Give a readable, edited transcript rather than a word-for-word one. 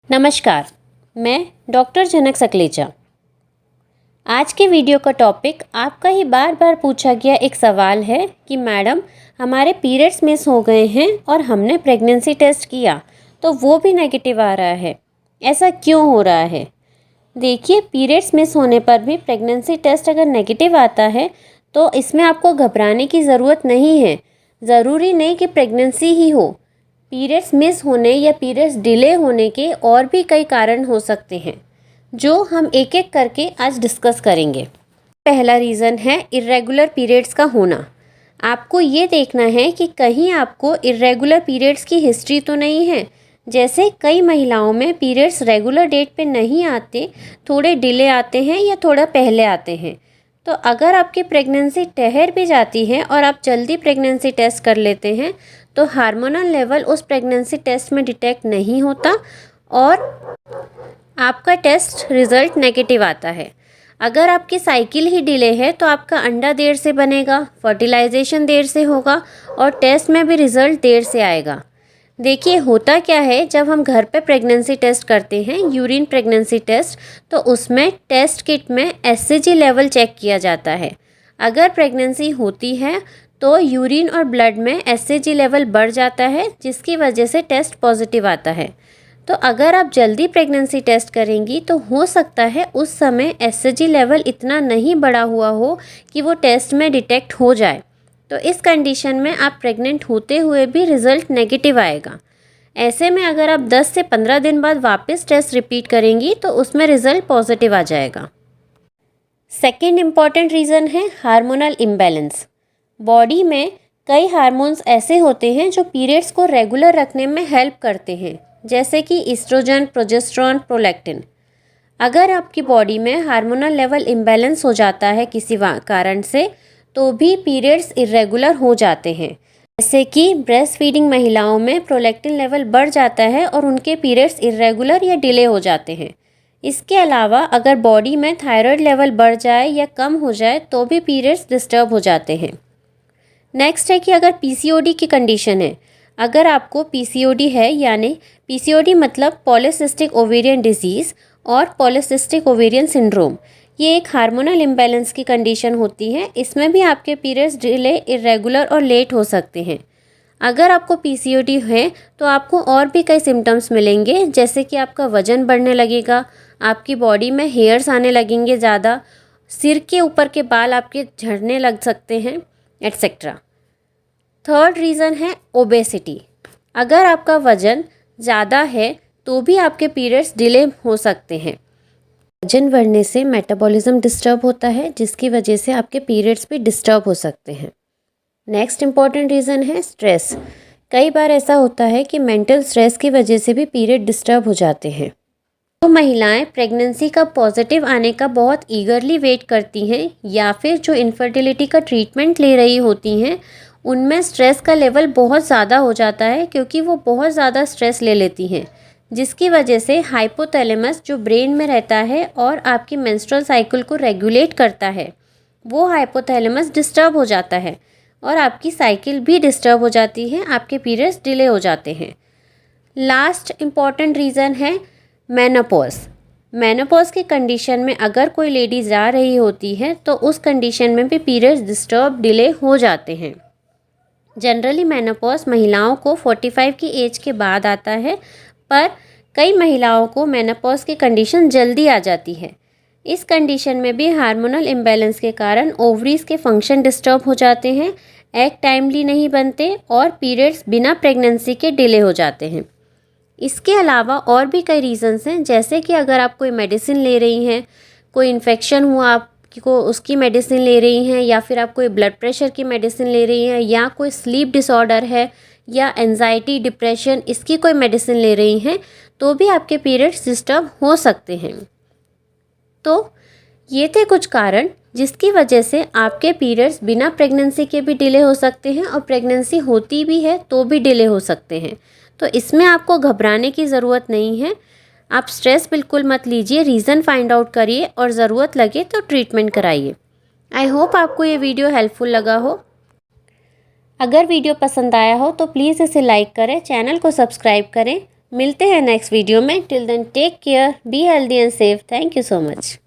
नमस्कार, मैं डॉक्टर जनक सकलेचा। आज के वीडियो का टॉपिक आपका ही बार बार पूछा गया एक सवाल है कि मैडम हमारे पीरियड्स मिस हो गए हैं और हमने प्रेगनेंसी टेस्ट किया तो वो भी नेगेटिव आ रहा है, ऐसा क्यों हो रहा है। देखिए, पीरियड्स मिस होने पर भी प्रेगनेंसी टेस्ट अगर नेगेटिव आता है तो इसमें आपको घबराने की ज़रूरत नहीं है। ज़रूरी नहीं कि प्रेगनेंसी ही हो, पीरियड्स मिस होने या पीरियड्स डिले होने के और भी कई कारण हो सकते हैं जो हम एक एक करके आज डिस्कस करेंगे। पहला रीज़न है इर्रेगुलर पीरियड्स का होना। आपको ये देखना है कि कहीं आपको इर्रेगुलर पीरियड्स की हिस्ट्री तो नहीं है। जैसे कई महिलाओं में पीरियड्स रेगुलर डेट पे नहीं आते, थोड़े डिले आते हैं या थोड़ा पहले आते हैं। तो अगर आपकी प्रेगनेंसी ठहर भी जाती है और आप जल्दी प्रेगनेंसी टेस्ट कर लेते हैं तो हार्मोनल लेवल उस प्रेगनेंसी टेस्ट में डिटेक्ट नहीं होता और आपका टेस्ट रिज़ल्ट नेगेटिव आता है। अगर आपकी साइकिल ही डिले है तो आपका अंडा देर से बनेगा, फर्टिलाइजेशन देर से होगा और टेस्ट में भी रिज़ल्ट देर से आएगा। देखिए, होता क्या है, जब हम घर पे प्रेगनेंसी टेस्ट करते हैं, यूरिन प्रेगनेंसी टेस्ट, तो उसमें टेस्ट किट में एससीजी लेवल चेक किया जाता है। अगर प्रेगनेंसी होती है तो यूरिन और ब्लड में एससीजी लेवल बढ़ जाता है जिसकी वजह से टेस्ट पॉजिटिव आता है। तो अगर आप जल्दी प्रेगनेंसी टेस्ट करेंगी तो हो सकता है उस समय एससीजी लेवल इतना नहीं बढ़ा हुआ हो कि वो टेस्ट में डिटेक्ट हो जाए। तो इस कंडीशन में आप प्रेग्नेंट होते हुए भी रिज़ल्ट नेगेटिव आएगा। ऐसे में अगर आप 10 से 15 दिन बाद वापस टेस्ट रिपीट करेंगी तो उसमें रिज़ल्ट पॉजिटिव आ जाएगा। सेकेंड इम्पॉर्टेंट रीज़न है हार्मोनल इम्बैलेंस। बॉडी में कई हार्मोन्स ऐसे होते हैं जो पीरियड्स को रेगुलर रखने में हेल्प करते हैं, जैसे कि ईस्ट्रोजन, प्रोजेस्टेरॉन, प्रोलैक्टिन। अगर आपकी बॉडी में हार्मोनल लेवल इम्बैलेंस हो जाता है किसी कारण से तो भी पीरियड्स इर्रेगुलर हो जाते हैं। जैसे कि ब्रेस्ट फीडिंग महिलाओं में प्रोलैक्टिन लेवल बढ़ जाता है और उनके पीरियड्स इर्रेगुलर या डिले हो जाते हैं। इसके अलावा अगर बॉडी में थायराइड लेवल बढ़ जाए या कम हो जाए तो भी पीरियड्स डिस्टर्ब हो जाते हैं। नेक्स्ट है कि अगर पीसीओडी की कंडीशन है, अगर आपको पीसीओडी है, यानी पीसीओडी मतलब पॉलीसिस्टिक ओवेरियन डिजीज़ और पॉलीसिस्टिक ओवेरियन सिंड्रोम, ये एक हार्मोनल इम्बैलेंस की कंडीशन होती है। इसमें भी आपके पीरियड्स डिले, इरेगुलर और लेट हो सकते हैं। अगर आपको पीसीओडी है तो आपको और भी कई सिम्टम्स मिलेंगे, जैसे कि आपका वज़न बढ़ने लगेगा, आपकी बॉडी में हेयर्स आने लगेंगे ज़्यादा, सिर के ऊपर के बाल आपके झड़ने लग सकते हैं, एट्सेट्रा। थर्ड रीज़न है ओबेसिटी। अगर आपका वज़न ज़्यादा है तो भी आपके पीरियड्स डिले हो सकते हैं। वजन बढ़ने से मेटाबॉलिज्म डिस्टर्ब होता है जिसकी वजह से आपके पीरियड्स भी डिस्टर्ब हो सकते हैं। नेक्स्ट इम्पॉर्टेंट रीज़न है स्ट्रेस। कई बार ऐसा होता है कि मेंटल स्ट्रेस की वजह से भी पीरियड डिस्टर्ब हो जाते हैं। तो महिलाएं प्रेगनेंसी का पॉजिटिव आने का बहुत ईगरली वेट करती हैं या फिर जो इनफर्टिलिटी का ट्रीटमेंट ले रही होती हैं उनमें स्ट्रेस का लेवल बहुत ज़्यादा हो जाता है, क्योंकि वो बहुत ज़्यादा स्ट्रेस ले लेती हैं, जिसकी वजह से हाइपोथैलेमस जो ब्रेन में रहता है और आपकी मेंस्ट्रुअल साइकिल को रेगुलेट करता है, वो हाइपोथैलेमस डिस्टर्ब हो जाता है और आपकी साइकिल भी डिस्टर्ब हो जाती है, आपके पीरियड्स डिले हो जाते हैं। लास्ट इम्पॉर्टेंट रीज़न है मेनोपॉज। मेनोपॉज की कंडीशन में अगर कोई लेडी जा रही होती है तो उस कंडीशन में भी पीरियड्स डिस्टर्ब, डिले हो जाते हैं। जनरली मेनोपॉज महिलाओं को 45 की एज के बाद आता है, पर कई महिलाओं को मेनोपॉज की कंडीशन जल्दी आ जाती है। इस कंडीशन में भी हार्मोनल इम्बैलेंस के कारण ओवरीज के फंक्शन डिस्टर्ब हो जाते हैं, एग टाइमली नहीं बनते और पीरियड्स बिना प्रेगनेंसी के डिले हो जाते हैं। इसके अलावा और भी कई रीज़न्स हैं, जैसे कि अगर आप कोई मेडिसिन ले रही हैं, कोई इन्फेक्शन हुआ आपको उसकी मेडिसिन ले रही हैं, या फिर आप कोई ब्लड प्रेशर की मेडिसिन ले रही हैं, या कोई स्लीप डिसऑर्डर है या एंजाइटी, डिप्रेशन, इसकी कोई मेडिसिन ले रही हैं, तो भी आपके पीरियड्स डिस्टर्ब हो सकते हैं। तो ये थे कुछ कारण जिसकी वजह से आपके पीरियड्स बिना प्रेगनेंसी के भी डिले हो सकते हैं और प्रेगनेंसी होती भी है तो भी डिले हो सकते हैं। तो इसमें आपको घबराने की ज़रूरत नहीं है। आप स्ट्रेस बिल्कुल मत लीजिए, रीज़न फाइंड आउट करिए और ज़रूरत लगे तो ट्रीटमेंट कराइए। आई होप आपको ये वीडियो हेल्पफुल लगा हो। अगर वीडियो पसंद आया हो तो प्लीज़ इसे लाइक करें, चैनल को सब्सक्राइब करें मिलते हैं नेक्स्ट वीडियो में। Till then take care, be healthy and safe. Thank you so much.